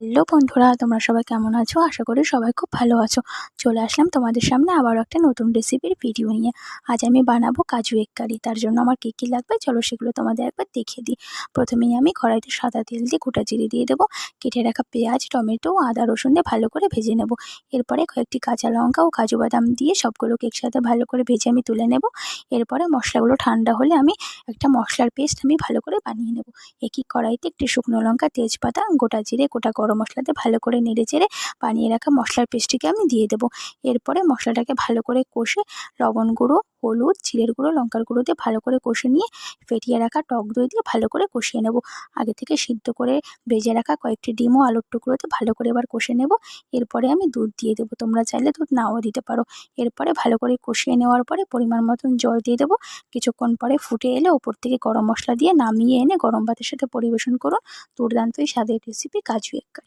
Hello বন্ধুরা, তোমরা সবাই কেমন আছো? আশা করি সবাই খুব ভালো আছো। চলে আসলাম তোমাদের সামনে আবারও একটা নতুন রেসিপির ভিডিও নিয়ে। আজ আমি বানাবো কাজু এগ কারি। তার জন্য আমার কী কী লাগবে চলো সেগুলো তোমাদের একবার দেখিয়ে দিই। প্রথমেই আমি কড়াইতে সাদা তেল দিয়ে গোটা জিরে দিয়ে দেবো। কেটে রাখা পেঁয়াজ, টমেটো, আদা, রসুন দিয়ে ভালো করে ভেজে নেব। এরপরে কয়েকটি কাঁচা লঙ্কা ও কাজু বাদাম দিয়ে সবগুলোকে একসাথে ভালো করে ভেজে আমি তুলে নেব। এরপরে মশলাগুলো ঠান্ডা হলে আমি একটা মশলার পেস্ট আমি ভালো করে বানিয়ে নেব। একই কড়াইতে একটি শুকনো লঙ্কা, তেজপাতা, গোটা জিরে, গোটা গরম মশলা দিয়ে ভালো করে নেড়েচেড়ে বানিয়ে রাখা মশলার পেস্টটিকে আমি দিয়ে দেবো। এরপরে মশলাটাকে ভালো করে কষে লবণ গুঁড়ো, হলুদ, জিরের গুঁড়ো, লঙ্কার গুঁড়ো দিয়ে ভালো করে কষে নিয়ে ফেটিয়ে রাখা টক দই দিয়ে ভালো করে কষিয়ে নেব। আগে থেকে সিদ্ধ করে ভেজে রাখা কয়েকটি ডিম ও আলুর টুকরো দিয়ে ভালো করে এবার কষে নেব। এরপরে আমি দুধ দিয়ে দেবো, তোমরা চাইলে দুধ নাও দিতে পারো। এরপরে ভালো করে কষিয়ে নেওয়ার পরে পরিমাণ মতন জল দিয়ে দেবো। কিছুক্ষণ পরে ফুটে এলে ওপর থেকে গরম মশলা দিয়ে নামিয়ে এনে গরম ভাতের সাথে পরিবেশন করুন। দুর্দান্ত এই স্বাদের রেসিপি কাজু এগ কারি।